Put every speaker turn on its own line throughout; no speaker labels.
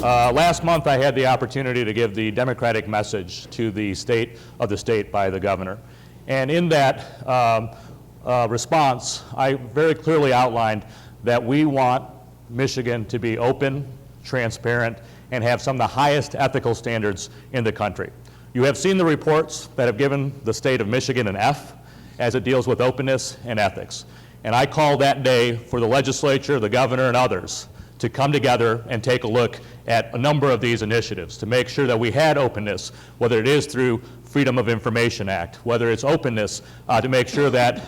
Last month I had the opportunity to give the Democratic message to the state by the governor. And in that response, I very clearly outlined that we want Michigan to be open, transparent, and have some of the highest ethical standards in the country. You have seen the reports that have given the state of Michigan an F as it deals with openness and ethics. And I called that day for the legislature, the governor, and others to come together and take a look at a number of these initiatives to make sure that we had openness, whether it is through Freedom of Information Act, whether it's openness to make sure that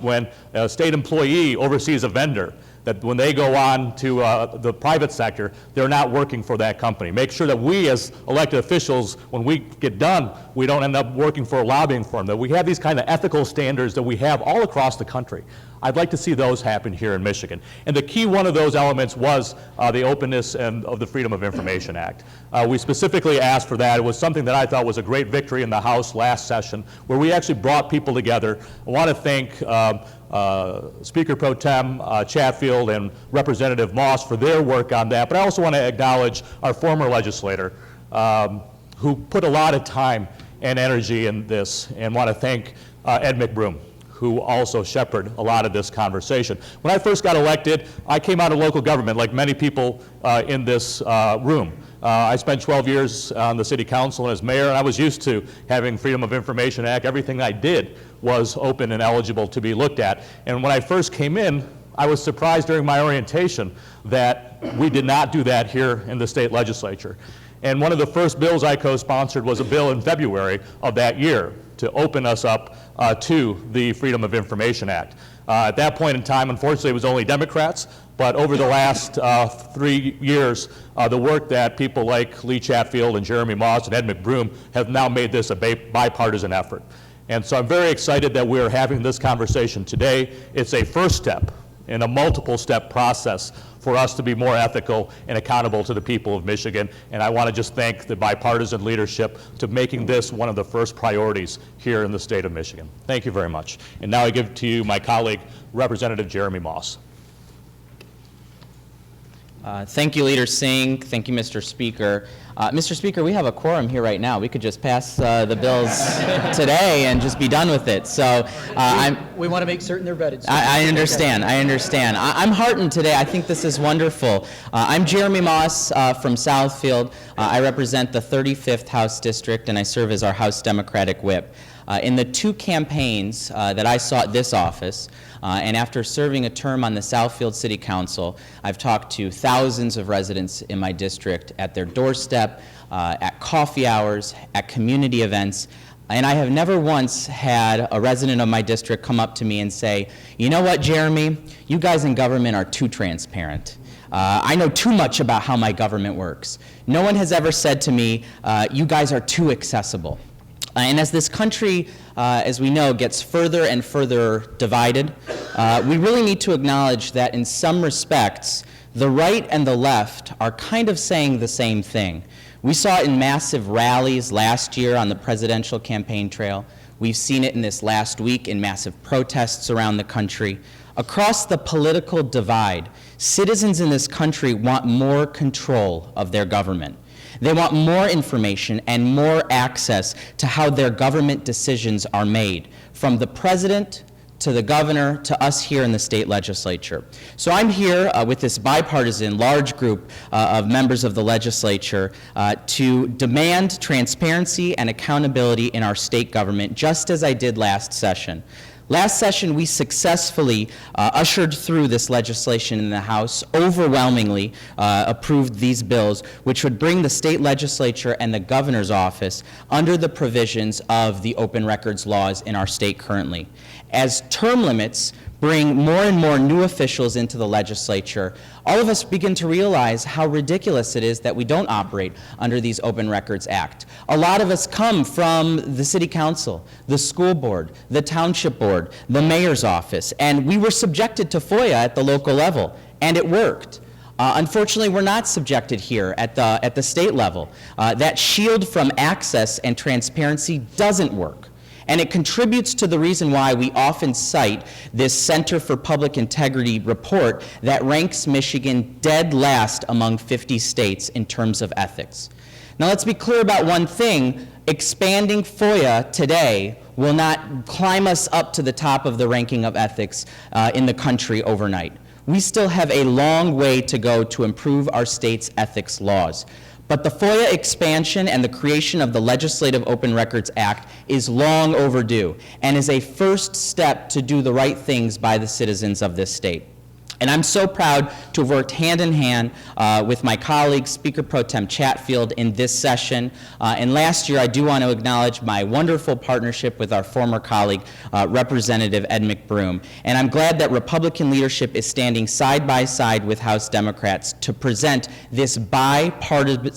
when a state employee oversees a vendor, that when they go on to the private sector, they're not working for that company. Make sure that we as elected officials, when we get done, we don't end up working for a lobbying firm, that we have these kind of ethical standards that we have all across the country. I'd like to see those happen here in Michigan. And the key one of those elements was the openness and of the Freedom of Information Act. We specifically asked for that. It was something that I thought was a great victory in the House last session, where we actually brought people together. I want to thank Speaker Pro Tem Chatfield and Representative Moss for their work on that, but I also want to acknowledge our former legislator who put a lot of time and energy in this, and want to thank Ed McBroom, who also shepherded a lot of this conversation. When I first got elected, I came out of local government like many people in this room. I spent 12 years on the city council and as mayor, and I was used to having Freedom of Information Act. Everything I did was open and eligible to be looked at. And when I first came in, I was surprised during my orientation that we did not do that here in the state legislature. And one of the first bills I co-sponsored was a bill in February of that year to open us up to the Freedom of Information Act. At that point in time, unfortunately, it was only Democrats, but over the last 3 years, the work that people like Lee Chatfield and Jeremy Moss and Ed McBroom have now made this a bipartisan effort. And so I'm very excited that we're having this conversation today. It's a first step in a multiple-step process for us to be more ethical and accountable to the people of Michigan. And I want to just thank the bipartisan leadership to making this one of the first priorities here in the state of Michigan. Thank you very much. And now I give to you my colleague, Representative Jeremy Moss.
Thank you, Leader Singh. Thank you, Mr. Speaker. Mr. Speaker, we have a quorum here right now. We could just pass the bills today and just be done with it. So
we want to make certain they're vetted.
I understand. I understand. I'm heartened today. I think this is wonderful. I'm Jeremy Moss from Southfield. I represent the 35th House District, and I serve as our House Democratic Whip. In the 2 campaigns that I sought this office, and after serving a term on the Southfield City Council, I've talked to thousands of residents in my district at their doorstep, at coffee hours, at community events, and I have never once had a resident of my district come up to me and say, you know what, Jeremy, you guys in government are too transparent. I know too much about how my government works. No one has ever said to me, you guys are too accessible. And as this country, as we know, gets further and further divided, we really need to acknowledge that in some respects, the right and the left are kind of saying the same thing. We saw it in massive rallies last year on the presidential campaign trail. We've seen it in this last week in massive protests around the country. Across the political divide, citizens in this country want more control of their government. They want more information and more access to how their government decisions are made, from the president to the governor to us here in the state legislature. So I'm here with this bipartisan large group of members of the legislature to demand transparency and accountability in our state government, just as I did last session. Last session, we successfully ushered through this legislation in the House, overwhelmingly approved these bills, which would bring the state legislature and the governor's office under the provisions of the open records laws in our state currently. As term limits bring more and more new officials into the legislature, all of us begin to realize how ridiculous it is that we don't operate under these Open Records Act. A lot of us come from the city council, the school board, the township board, the mayor's office, and we were subjected to FOIA at the local level, and it worked. Unfortunately, we're not subjected here at the state level. That shield from access and transparency doesn't work. And it contributes to the reason why we often cite this Center for Public Integrity report that ranks Michigan dead last among 50 states in terms of ethics. Now let's be clear about one thing. Expanding FOIA today will not climb us up to the top of the ranking of ethics in the country overnight. We still have a long way to go to improve our state's ethics laws. But the FOIA expansion and the creation of the Legislative Open Records Act is long overdue and is a first step to do the right things by the citizens of this state. And I'm so proud to have worked hand in hand with my colleague, Speaker Pro Tem Chatfield, in this session. And last year, I do want to acknowledge my wonderful partnership with our former colleague, Representative Ed McBroom. And I'm glad that Republican leadership is standing side by side with House Democrats to present this bipartisan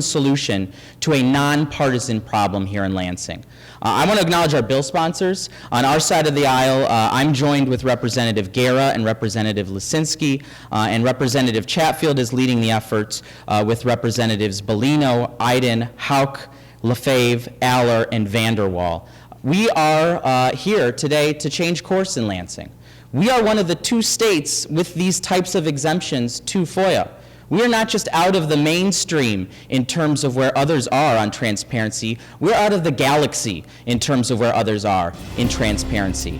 solution to a nonpartisan problem here in Lansing. I want to acknowledge our bill sponsors. On our side of the aisle, I'm joined with Representative Guerra and Representative Lisinski, and Representative Chatfield is leading the efforts with Representatives Bellino, Iden, Hauk, Lefebvre, Aller, and Vanderwall. We are here today to change course in Lansing. We are one of the 2 states with these types of exemptions to FOIA. We are not just out of the mainstream in terms of where others are on transparency, we're out of the galaxy in terms of where others are in transparency.